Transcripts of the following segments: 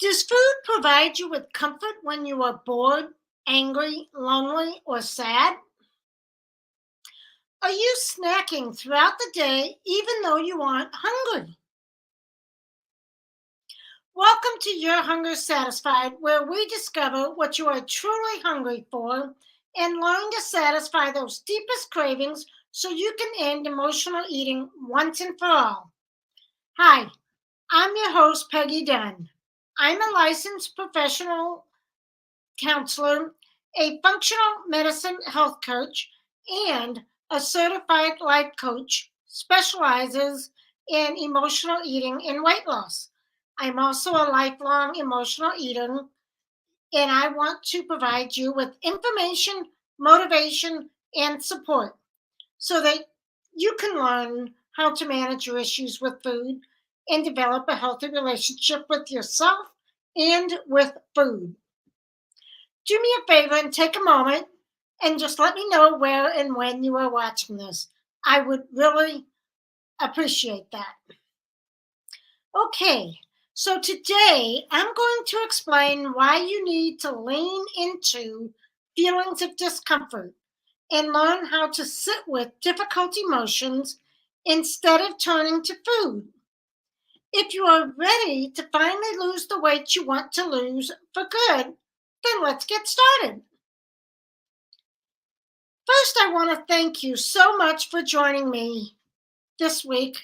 Does food provide you with comfort when you are bored, angry, lonely, or sad? Are you snacking throughout the day even though you aren't hungry? Welcome to Your Hunger Satisfied, where we discover what you are truly hungry for and learn to satisfy those deepest cravings so you can end emotional eating once and for all. Hi, I'm your host, Peggy Dunn. I'm a licensed professional counselor, a functional medicine health coach, and a certified life coach specializes in emotional eating and weight loss. I'm also a lifelong emotional eater, and I want to provide you with information, motivation, and support so that you can learn how to manage your issues with food and develop a healthy relationship with yourself and with food. Do me a favor and take a moment and just let me know where and when you are watching this. I would really appreciate that. Okay, so today I'm going to explain why you need to lean into feelings of discomfort and learn how to sit with difficult emotions instead of turning to food. If you are ready to finally lose the weight you want to lose for good, then let's get started. First, I want to thank you so much for joining me this week.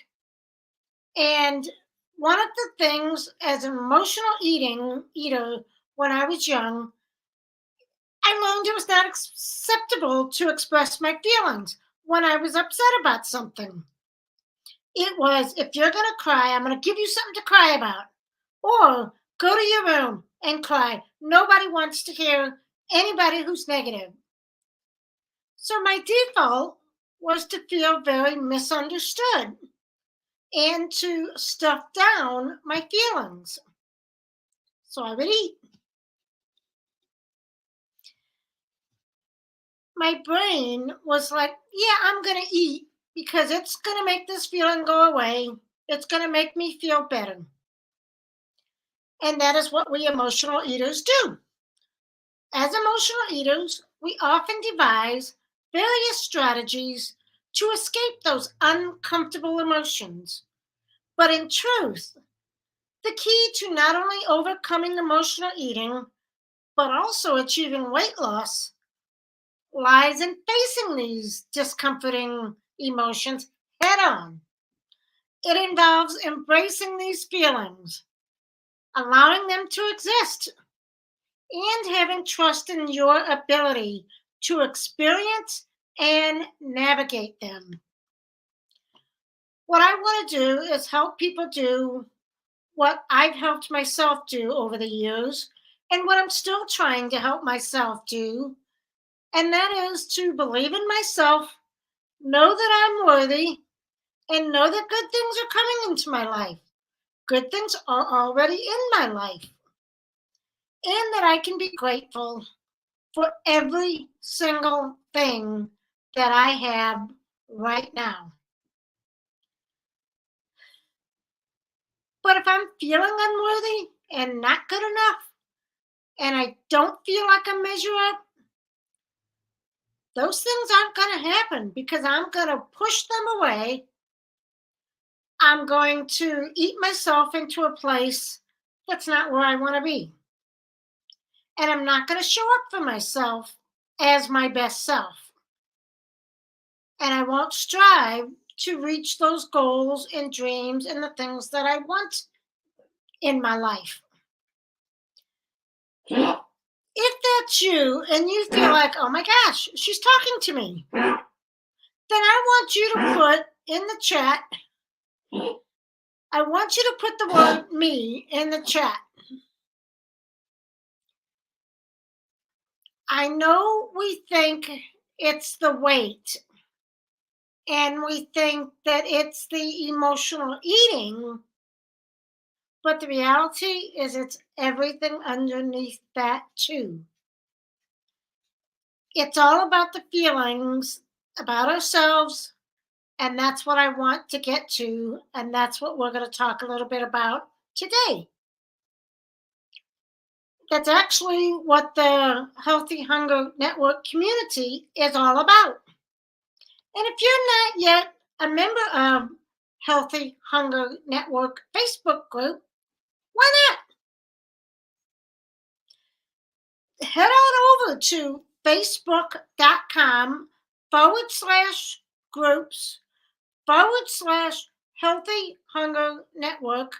And one of the things as an emotional eater when I was young, I learned it was not acceptable to express my feelings when I was upset about something. It was, if you're going to cry, I'm going to give you something to cry about. Or go to your room and cry. Nobody wants to hear anybody who's negative. So my default was to feel very misunderstood and to stuff down my feelings. So I would eat. My brain was like, yeah, I'm going to eat because it's going to make this feeling go away. It's going to make me feel better. And that is what we emotional eaters do. As emotional eaters, we often devise various strategies to escape those uncomfortable emotions. But in truth, the key to not only overcoming emotional eating, but also achieving weight loss lies in facing these discomforting emotions head on. It involves embracing these feelings, allowing them to exist, and having trust in your ability to experience and navigate them. What I want to do is help people do what I've helped myself do over the years and what I'm still trying to help myself do. And that is to believe in myself, know that I'm worthy, and know that good things are coming into my life. Good things are already in my life. And that I can be grateful for every single thing that I have right now. But if I'm feeling unworthy and not good enough, and I don't feel like I measure up, those things aren't going to happen because I'm going to push them away. I'm going to eat myself into a place that's not where I want to be. And I'm not going to show up for myself as my best self. And I won't strive to reach those goals and dreams and the things that I want in my life. If that's you and you feel like, oh my gosh, she's talking to me, then I want you to put in the chat, I want you to put the word me in the chat. I know we think it's the weight and we think that it's the emotional eating, but the reality is it's everything underneath that too. It's all about the feelings about ourselves, and that's what I want to get to, and that's what we're going to talk a little bit about today. That's actually what the Healthy Hunger Network community is all about. And if you're not yet a member of Healthy Hunger Network Facebook group, why not? Head on over to facebook.com/groups /Healthy Hunger Network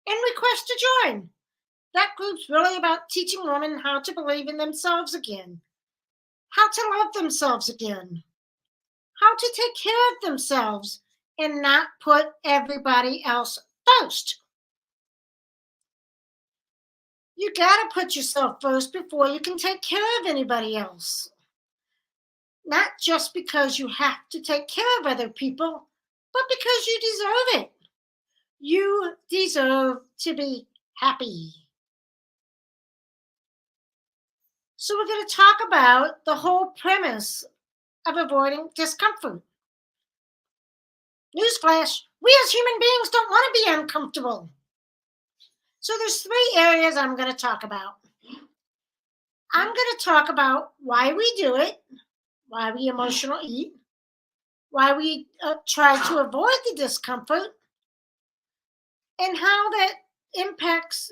and request to join. That group's really about teaching women how to believe in themselves again, how to love themselves again, how to take care of themselves and not put everybody else first. You gotta put yourself first before you can take care of anybody else. Not just because you have to take care of other people, but because you deserve it. You deserve to be happy. So, we're going to talk about the whole premise of avoiding discomfort. Newsflash, we as human beings don't want to be uncomfortable. So, there's 3 areas I'm going to talk about. I'm going to talk about why we do it, why we emotional eat, why we try to avoid the discomfort, and how that impacts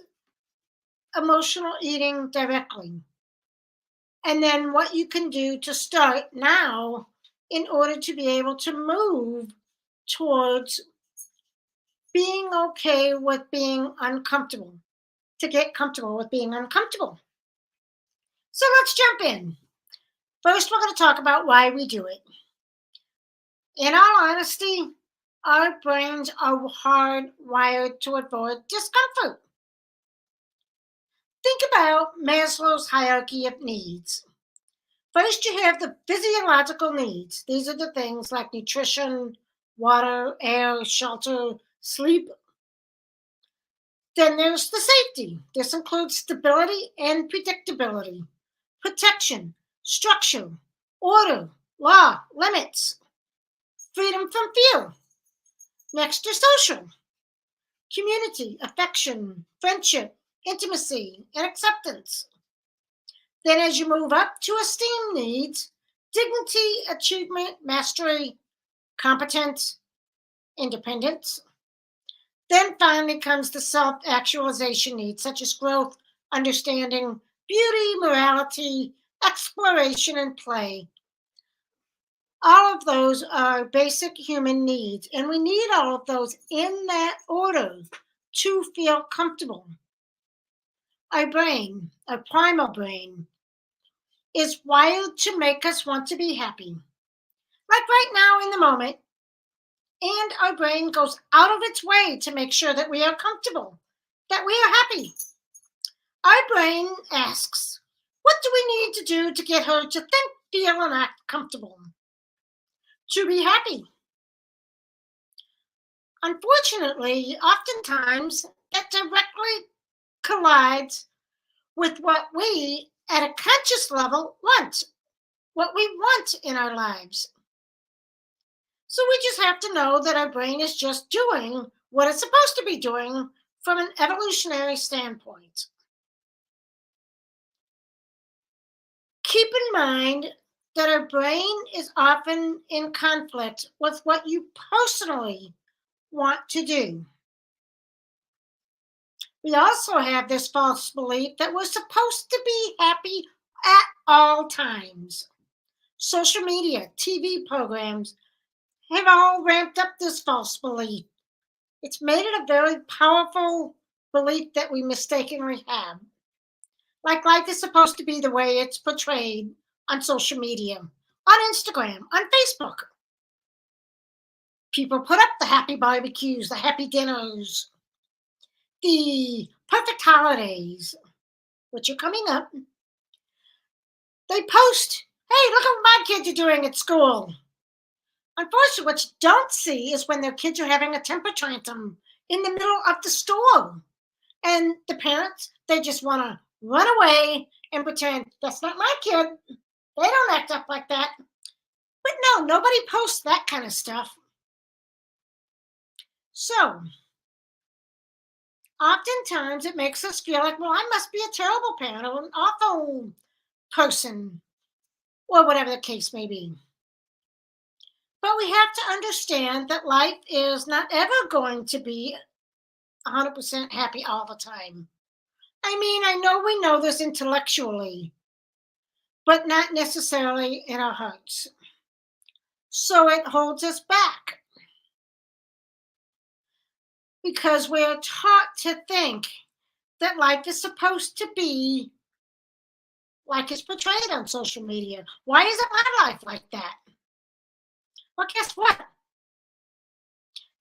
emotional eating directly. And then what you can do to start now in order to be able to move towards being okay with being uncomfortable, to get comfortable with being uncomfortable. So let's jump in. First, we're going to talk about why we do it. In all honesty, our brains are hardwired to avoid discomfort. Think about Maslow's hierarchy of needs. First, you have the physiological needs. These are the things like nutrition, water, air, shelter, sleep. Then there's the safety. This includes stability and predictability, protection, structure, order, law, limits, freedom from fear. Next is social, community, affection, friendship, intimacy, and acceptance. Then as you move up to esteem needs, dignity, achievement, mastery, competence, independence. Then finally comes the self-actualization needs, such as growth, understanding, beauty, morality, exploration, and play. All of those are basic human needs, and we need all of those in that order to feel comfortable. Our brain, our primal brain, is wired to make us want to be happy. Like right now in the moment, and our brain goes out of its way to make sure that we are comfortable, that we are happy. Our brain asks, what do we need to do to get her to think, feel, and act comfortable? To be happy. Unfortunately, oftentimes that directly collides with what we, at a conscious level, want, what we want in our lives. So we just have to know that our brain is just doing what it's supposed to be doing from an evolutionary standpoint. Keep in mind that our brain is often in conflict with what you personally want to do. We also have this false belief that we're supposed to be happy at all times. Social media, TV programs have all ramped up this false belief. It's made it a very powerful belief that we mistakenly have. Like life is supposed to be the way it's portrayed on social media, on Instagram, on Facebook. People put up the happy barbecues, the happy dinners, the perfect holidays, which are coming up. They post, hey, look at what my kids are doing at school. Unfortunately, what you don't see is when their kids are having a temper tantrum in the middle of the store. And the parents, they just want to run away and pretend that's not my kid. They don't act up like that. But no, nobody posts that kind of stuff. So, Oftentimes it makes us feel like, well, I must be a terrible parent or an awful person, or whatever the case may be. But we have to understand that life is not ever going to be 100% happy all the time. I mean, I know we know this intellectually, but not necessarily in our hearts. So it holds us back because we're taught to think that life is supposed to be like it's portrayed on social media. Why isn't my life like that? Well, guess what?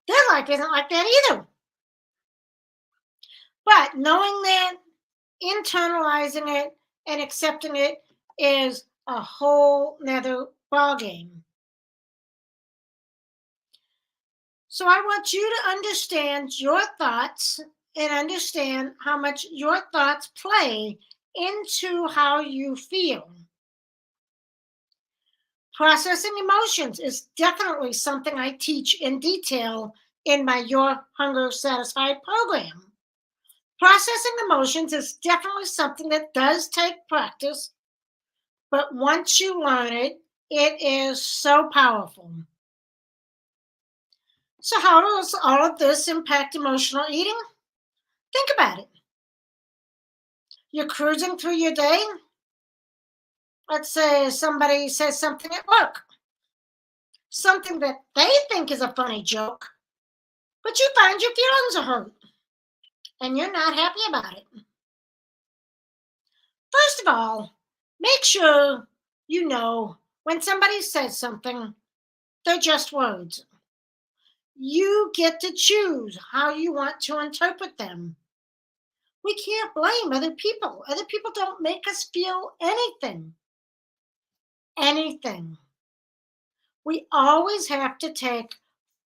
Their life isn't like that either. But knowing that, internalizing it, and accepting it is a whole nother ballgame. So I want you to understand your thoughts and understand how much your thoughts play into how you feel. Processing emotions is definitely something I teach in detail in my Your Hunger Satisfied program. Processing emotions is definitely something that does take practice, but once you learn it, it is so powerful. So, how does all of this impact emotional eating? Think about it. You're cruising through your day. Let's say somebody says something at work, something that they think is a funny joke, but you find your feelings are hurt and you're not happy about it. First of all, make sure you know when somebody says something, they're just words. You get to choose how you want to interpret them. We can't blame other people. Other people don't make us feel anything. Anything. We always have to take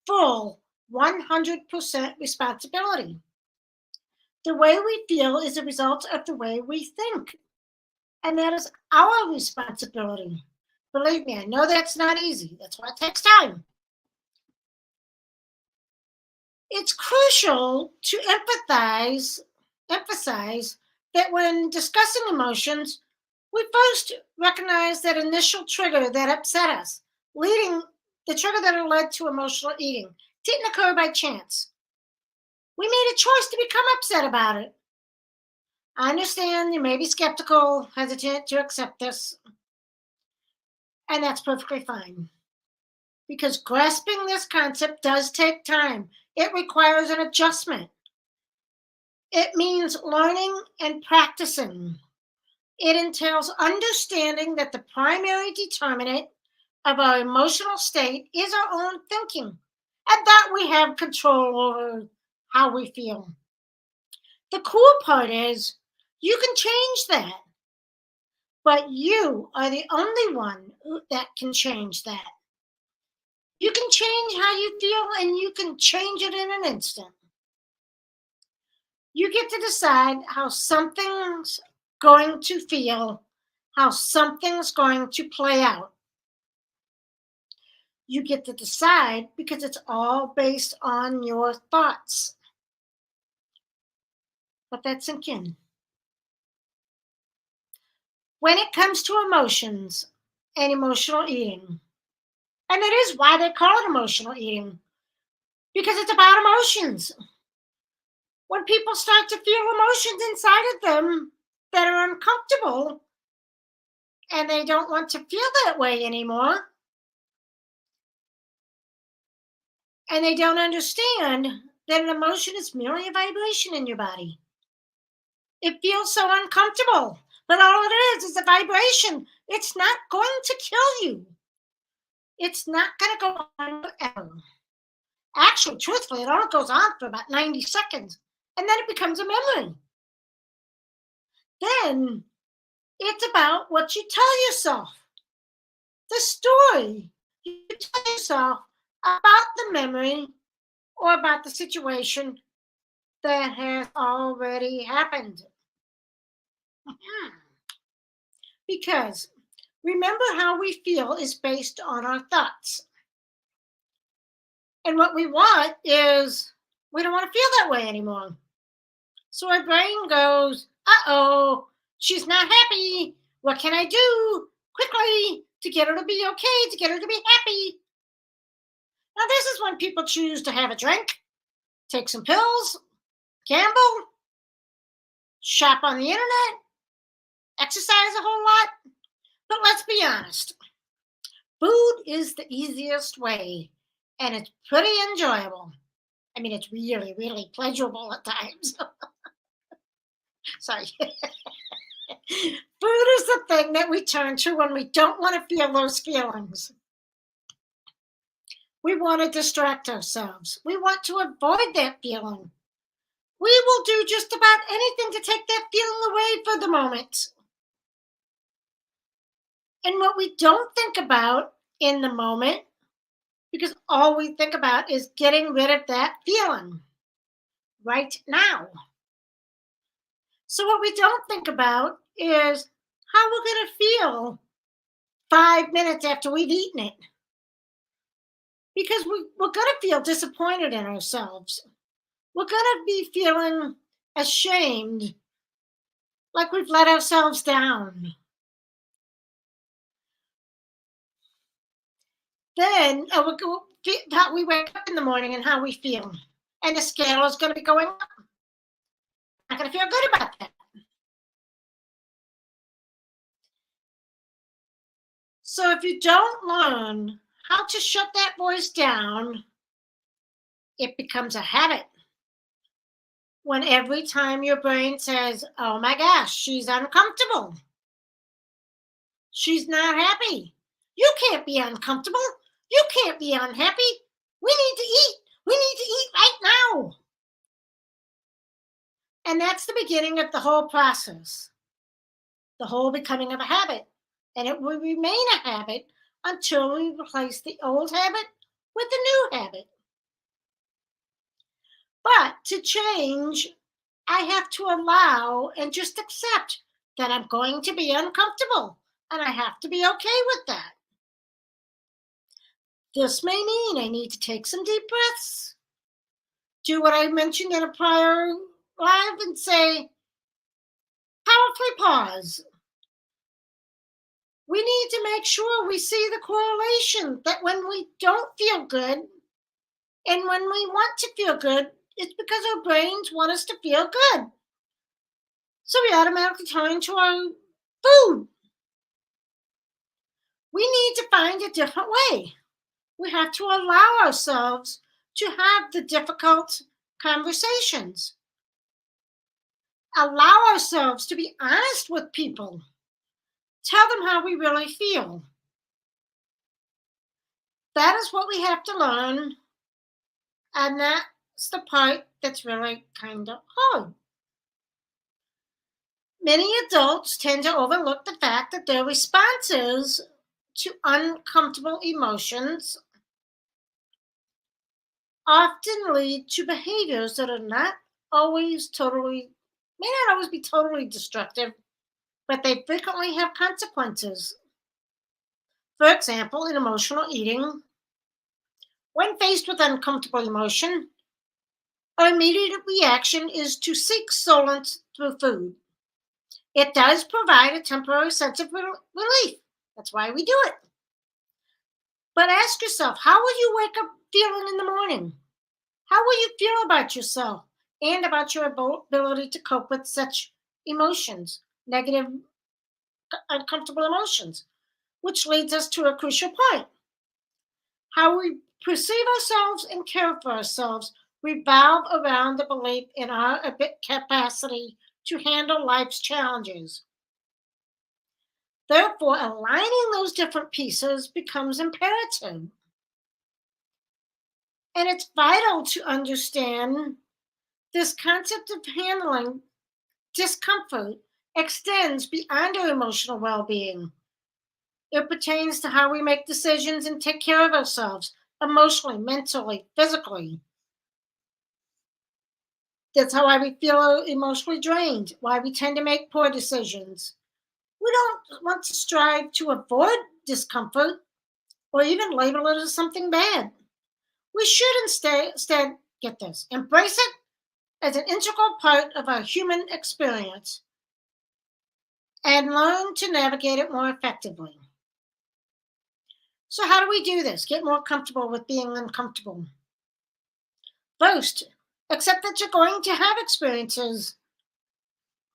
full 100% responsibility. The way we feel is a result of the way we think, and that is our responsibility. Believe me, I know that's not easy. That's why it takes time. It's crucial to emphasize that when discussing emotions, we first recognize that initial trigger that upset us, leading the trigger that led to emotional eating, didn't occur by chance. We made a choice to become upset about it. I understand you may be skeptical, hesitant to accept this, and that's perfectly fine. Because grasping this concept does take time. It requires an adjustment. It means learning and practicing. It entails understanding that the primary determinant of our emotional state is our own thinking, and that we have control over how we feel. The cool part is you can change that, but you are the only one that can change that. You can change how you feel and you can change it in an instant. You get to decide how something's going to feel, how something's going to play out. You get to decide because it's all based on your thoughts. Let that sink in. When it comes to emotions and emotional eating, and that is why they call it emotional eating, because it's about emotions. When people start to feel emotions inside of them that are uncomfortable and they don't want to feel that way anymore, and they don't understand that an emotion is merely a vibration in your body. It feels so uncomfortable, but all it is a vibration. It's not going to kill you. It's not going to go on forever. Actually, truthfully, it only goes on for about 90 seconds, and then it becomes a memory. Then it's about what you tell yourself, the story you tell yourself about the memory or about the situation that has already happened. Because remember, how we feel is based on our thoughts. And what we want is we don't want to feel that way anymore. So our brain goes, uh-oh, she's not happy. What can I do quickly to get her to be okay, to get her to be happy? Now, this is when people choose to have a drink, take some pills, gamble, shop on the internet, exercise a whole lot. But let's be honest, food is the easiest way, and it's pretty enjoyable. I mean, it's really, really pleasurable at times. Sorry. Food is the thing that we turn to when we don't want to feel those feelings. We want to distract ourselves. We want to avoid that feeling. We will do just about anything to take that feeling away for the moment. And what we don't think about in the moment, because all we think about is getting rid of that feeling right now. So, what we don't think about is how we're going to feel 5 minutes after we've eaten it. Because we're going to feel disappointed in ourselves. We're going to be feeling ashamed, like we've let ourselves down. Then how we wake up in the morning and how we feel. And the scale is going to be going up. Not going to feel good about that. So if you don't learn how to shut that voice down, it becomes a habit. When every time your brain says, oh my gosh, she's uncomfortable, she's not happy. You can't be uncomfortable. You can't be unhappy. We need to eat. We need to eat right now. And that's the beginning of the whole process, the whole becoming of a habit. And it will remain a habit until we replace the old habit with the new habit. But to change, I have to allow and just accept that I'm going to be uncomfortable. And I have to be okay with that. This may mean I need to take some deep breaths, do what I mentioned in a prior live, and say, powerfully pause. We need to make sure we see the correlation that when we don't feel good and when we want to feel good, it's because our brains want us to feel good. So we automatically turn to our food. We need to find a different way. We have to allow ourselves to have the difficult conversations. Allow ourselves to be honest with people. Tell them how we really feel. That is what we have to learn. And that's the part that's really kind of hard. Many adults tend to overlook the fact that their responses to uncomfortable emotions often lead to behaviors that are not always totally, may not always be totally destructive, but they frequently have consequences. For example, in emotional eating, when faced with uncomfortable emotion, our immediate reaction is to seek solace through food. It does provide a temporary sense of relief. That's why we do it. But ask yourself, how will you wake up feeling in the morning? How will you feel about yourself and about your ability to cope with such emotions, negative, uncomfortable emotions? Which leads us to a crucial point. How we perceive ourselves and care for ourselves revolve around the belief in our capacity to handle life's challenges. Therefore, aligning those different pieces becomes imperative. And it's vital to understand this concept of handling discomfort extends beyond our emotional well being. It pertains to how we make decisions and take care of ourselves emotionally, mentally, physically. That's how we feel emotionally drained, why we tend to make poor decisions. We don't want to strive to avoid discomfort or even label it as something bad. We should instead get this, embrace it as an integral part of our human experience and learn to navigate it more effectively. So, how do we do this? Get more comfortable with being uncomfortable. First, accept that you're going to have experiences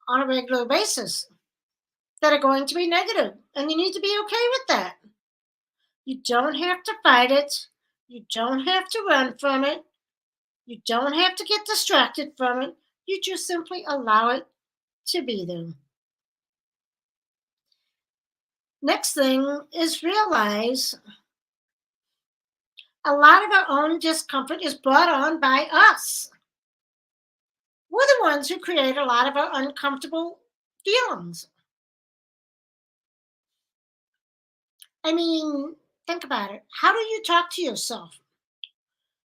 on a regular basis that are going to be negative, and you need to be okay with that. You don't have to fight it, you don't have to run from it, you don't have to get distracted from it. You just simply allow it to be there. Next thing is realize a lot of our own discomfort is brought on by us. We're the ones who create a lot of our uncomfortable feelings. I mean, think about it. How do you talk to yourself?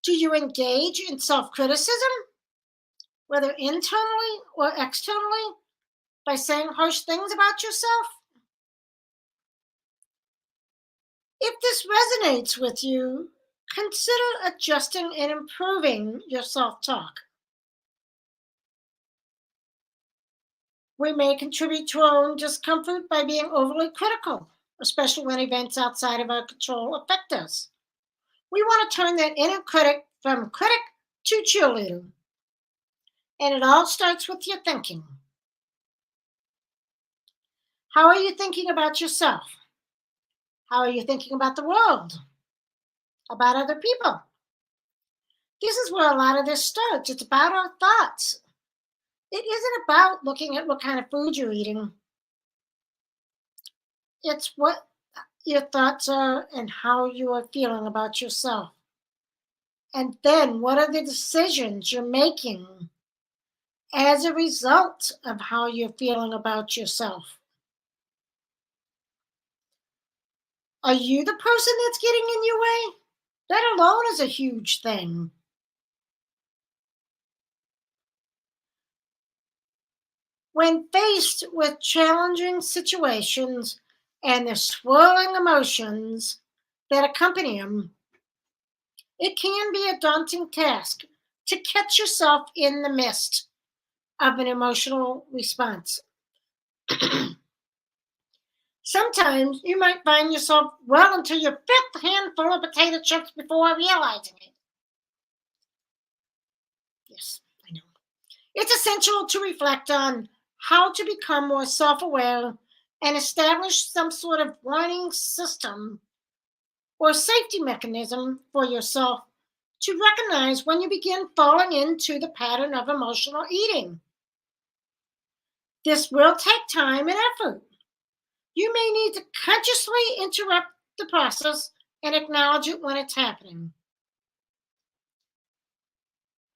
Do you engage in self criticism, whether internally or externally, by saying harsh things about yourself? If this resonates with you, consider adjusting and improving your self talk. We may contribute to our own discomfort by being overly critical, especially when events outside of our control affect us. We want to turn that inner critic from critic to cheerleader. And it all starts with your thinking. How are you thinking about yourself? How are you thinking about the world? About other people? This is where a lot of this starts. It's about our thoughts. It isn't about looking at what kind of food you're eating. It's what your thoughts are and how you are feeling about yourself. And then what are the decisions you're making as a result of how you're feeling about yourself? Are you the person that's getting in your way? That alone is a huge thing. When faced with challenging situations and the swirling emotions that accompany them, it can be a daunting task to catch yourself in the midst of an emotional response. Sometimes you might find yourself well into your fifth handful of potato chips before realizing it. Yes, I know. It's essential to reflect on how to become more self aware and establish some sort of warning system or safety mechanism for yourself to recognize when you begin falling into the pattern of emotional eating. This will take time and effort. You may need to consciously interrupt the process and acknowledge it when it's happening.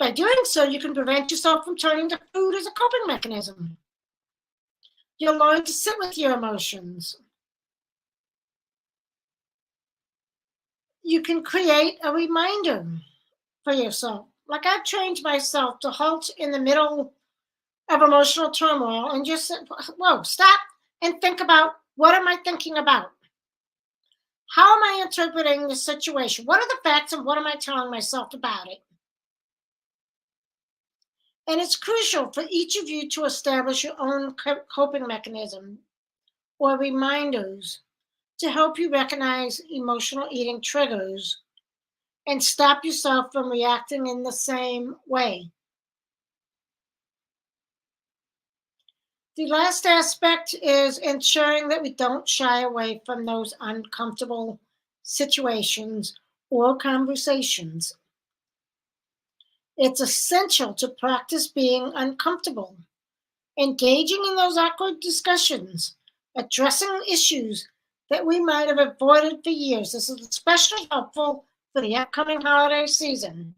By doing so, you can prevent yourself from turning to food as a coping mechanism. You'll learn to sit with your emotions. You can create a reminder for yourself. Like I've trained myself to halt in the middle of emotional turmoil and just say, whoa, stop and think about, what am I thinking about? How am I interpreting the situation? What are the facts and what am I telling myself about it? And it's crucial for each of you to establish your own coping mechanism or reminders to help you recognize emotional eating triggers and stop yourself from reacting in the same way. The last aspect is ensuring that we don't shy away from those uncomfortable situations or conversations. It's essential to practice being uncomfortable, engaging in those awkward discussions, addressing issues that we might have avoided for years. This is especially helpful for the upcoming holiday season.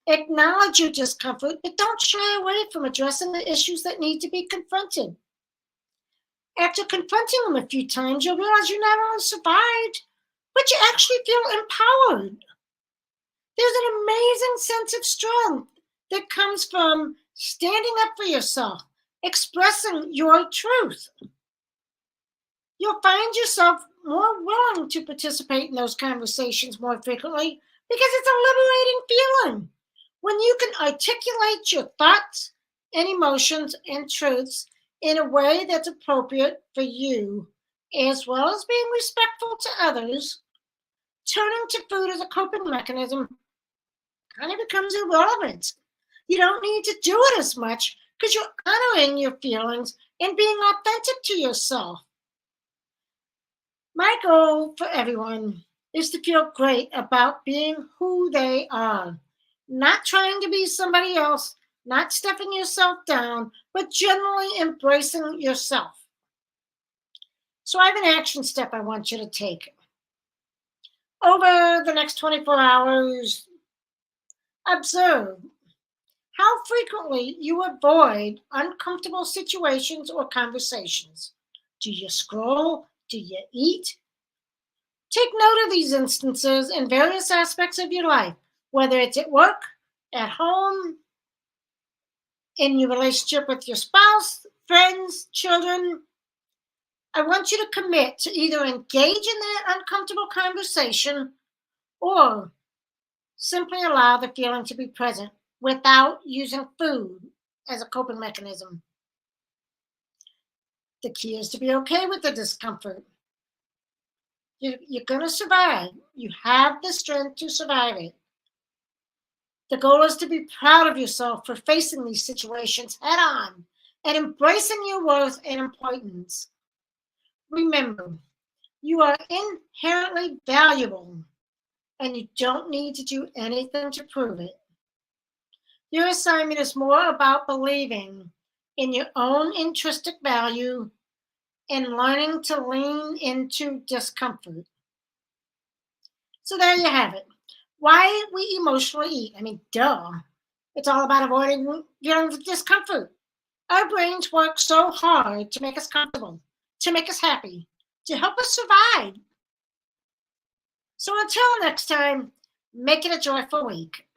Acknowledge your discomfort, but don't shy away from addressing the issues that need to be confronted. After confronting them a few times, you'll realize you not only survived, but you actually feel empowered. There's an amazing sense of strength that comes from standing up for yourself, expressing your truth. You'll find yourself more willing to participate in those conversations more frequently because it's a liberating feeling When you can articulate your thoughts and emotions and truths in a way that's appropriate for you, as well as being respectful to others, turning to food as a coping mechanism kind of becomes irrelevant. You don't need to do it as much because you're honoring your feelings and being authentic to yourself. My goal for everyone is to feel great about being who they are, not trying to be somebody else, not stuffing yourself down, but generally embracing yourself. So, I have an action step I want you to take. Over the next 24 hours, observe how frequently you avoid uncomfortable situations or conversations. Do you scroll? Do you eat? Take note of these instances in various aspects of your life, whether it's at work, at home, in your relationship with your spouse, friends, children. I want you to commit to either engage in that uncomfortable conversation or simply allow the feeling to be present without using food as a coping mechanism. The key is to be okay with the discomfort. You're going to survive. You have the strength to survive it. The goal is to be proud of yourself for facing these situations head on and embracing your worth and importance. Remember, you are inherently valuable and you don't need to do anything to prove it. Your assignment is more about believing in your own intrinsic value and learning to lean into discomfort. So there you have it. Why we emotionally eat. I mean, duh. It's all about avoiding feelings of discomfort. Our brains work so hard to make us comfortable, to make us happy, to help us survive. So until next time, make it a joyful week.